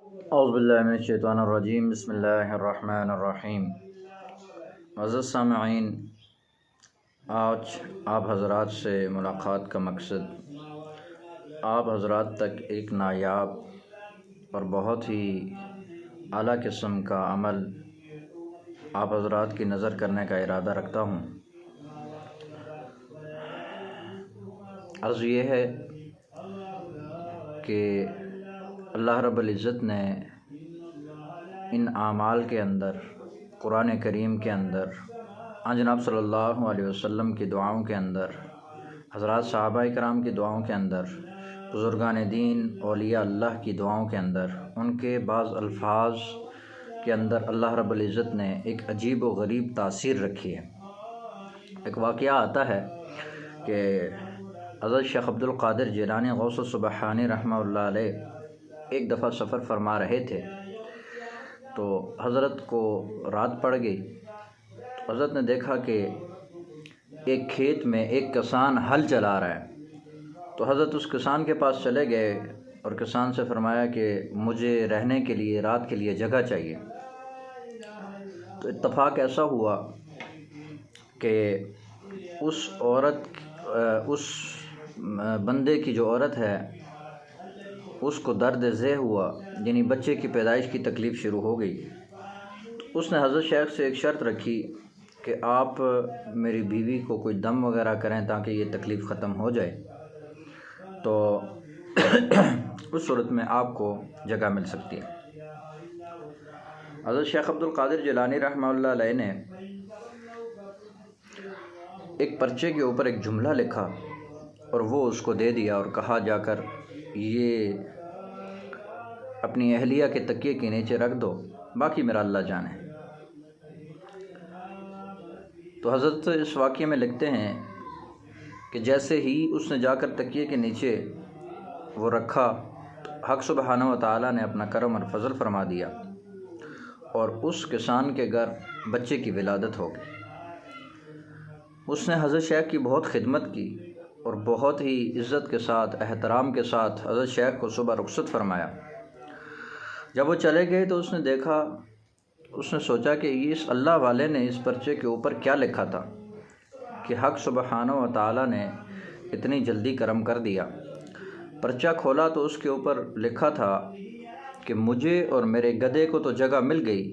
اعوذ باللہ من الشیطان الرجیم، بسم اللہ الرحمن الرحیم۔ معزز سامعین، آج آپ حضرات سے ملاقات کا مقصد آپ حضرات تک ایک نایاب اور بہت ہی اعلیٰ قسم کا عمل آپ حضرات کی نظر کرنے کا ارادہ رکھتا ہوں۔ عرض یہ ہے کہ اللہ رب العزت نے ان اعمال کے اندر، قرآن کریم کے اندر، جناب صلی اللہ علیہ وسلم کی دعاؤں کے اندر، حضرات صحابہ کرام کی دعاؤں کے اندر، بزرگان دین اولیاء اللہ کی دعاؤں کے اندر، ان کے بعض الفاظ کے اندر اللہ رب العزت نے ایک عجیب و غریب تاثیر رکھی ہے۔ ایک واقعہ آتا ہے کہ حضرت شیخ عبد القادر جیلانی غوث السبحانی رحمہ اللہ علیہ ایک دفعہ سفر فرما رہے تھے، تو حضرت کو رات پڑ گئی۔ تو حضرت نے دیکھا کہ ایک کھیت میں ایک کسان ہل چلا رہا ہے، تو حضرت اس کسان کے پاس چلے گئے اور کسان سے فرمایا کہ مجھے رہنے کے لیے، رات کے لیے جگہ چاہیے۔ تو اتفاق ایسا ہوا کہ اس بندے کی جو عورت ہے اس کو درد ذہ ہوا، یعنی بچے کی پیدائش کی تکلیف شروع ہو گئی۔ تو اس نے حضرت شیخ سے ایک شرط رکھی کہ آپ میری بیوی کو کوئی دم وغیرہ کریں تاکہ یہ تکلیف ختم ہو جائے، تو اس صورت میں آپ کو جگہ مل سکتی ہے۔ حضرت شیخ عبد القادر جیلانی رحمہ اللہ علیہ نے ایک پرچے کے اوپر ایک جملہ لکھا اور وہ اس کو دے دیا اور کہا، جا کر یہ اپنی اہلیہ کے تکیے کے نیچے رکھ دو، باقی میرا اللہ جانے۔ تو حضرت اس واقعے میں لکھتے ہیں کہ جیسے ہی اس نے جا کر تکیے کے نیچے وہ رکھا، حق سبحانہ و تعالیٰ نے اپنا کرم اور فضل فرما دیا اور اس کسان کے گھر بچے کی ولادت ہو گئی۔ اس نے حضرت شیخ کی بہت خدمت کی اور بہت ہی عزت کے ساتھ، احترام کے ساتھ حضرت شیخ کو صبح رخصت فرمایا۔ جب وہ چلے گئے تو اس نے دیکھا، اس نے سوچا کہ اس اللہ والے نے اس پرچے کے اوپر کیا لکھا تھا کہ حق سبحانہ و تعالیٰ نے اتنی جلدی کرم کر دیا۔ پرچہ کھولا تو اس کے اوپر لکھا تھا کہ مجھے اور میرے گدھے کو تو جگہ مل گئی،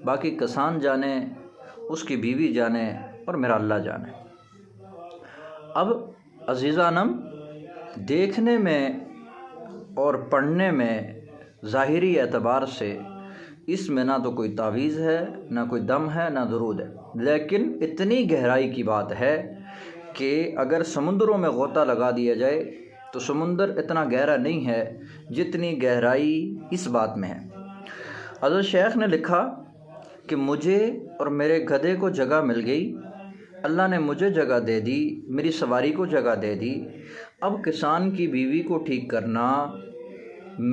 باقی کسان جانے، اس کی بیوی جانے اور میرا اللہ جانے۔ اب عزیزانم، دیکھنے میں اور پڑھنے میں ظاہری اعتبار سے اس میں نہ تو کوئی تعویذ ہے، نہ کوئی دم ہے، نہ درود ہے، لیکن اتنی گہرائی کی بات ہے کہ اگر سمندروں میں غوطہ لگا دیا جائے تو سمندر اتنا گہرا نہیں ہے جتنی گہرائی اس بات میں ہے۔ حضرت شیخ نے لکھا کہ مجھے اور میرے گدھے کو جگہ مل گئی، اللہ نے مجھے جگہ دے دی، میری سواری کو جگہ دے دی۔ اب کسان کی بیوی کو ٹھیک کرنا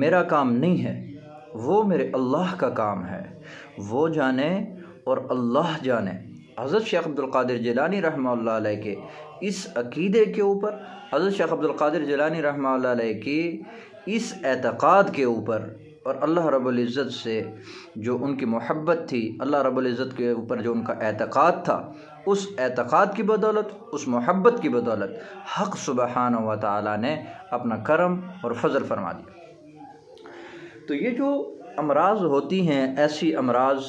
میرا کام نہیں ہے، وہ میرے اللہ کا کام ہے، وہ جانے اور اللہ جانے۔ حضرت شیخ عبد القادر جیلانی رحمہ اللہ علیہ کے اس عقیدے کے اوپر، حضرت شیخ عبد القادر جیلانی رحمہ اللہ علیہ کی اس اعتقاد کے اوپر، اور اللہ رب العزت سے جو ان کی محبت تھی، اللہ رب العزت کے اوپر جو ان کا اعتقاد تھا، اس اعتقاد کی بدولت، اس محبت کی بدولت حق سبحانہ و تعالیٰ نے اپنا کرم اور فضل فرما دیا۔ تو یہ جو امراض ہوتی ہیں، ایسی امراض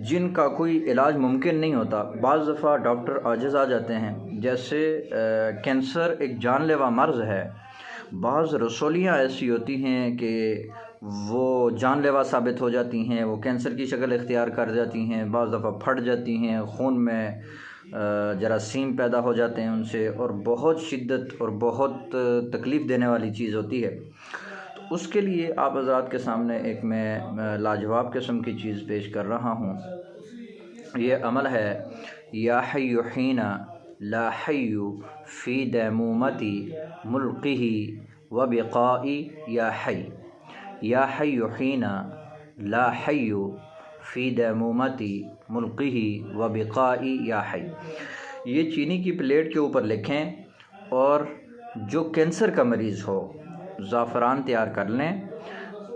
جن کا کوئی علاج ممکن نہیں ہوتا، بعض دفعہ ڈاکٹر عاجز آ جاتے ہیں، جیسے کینسر ایک جان لیوا مرض ہے۔ بعض رسولیاں ایسی ہوتی ہیں کہ وہ جان لیوا ثابت ہو جاتی ہیں، وہ کینسر کی شکل اختیار کر جاتی ہیں، بعض دفعہ پھٹ جاتی ہیں، خون میں جراثیم پیدا ہو جاتے ہیں ان سے، اور بہت شدت اور بہت تکلیف دینے والی چیز ہوتی ہے۔ تو اس کے لیے آپ حضرات کے سامنے ایک میں لاجواب قسم کی چیز پیش کر رہا ہوں۔ یہ عمل ہے، یا حی حین لا حی فی دیمومتی ملقہ و بقائی یا حی، یا حی حین لا حی فی دیمومتی ملقہ و بقائی یا حی۔ یہ چینی کی پلیٹ کے اوپر لکھیں، اور جو کینسر کا مریض ہو زعفران تیار کر لیں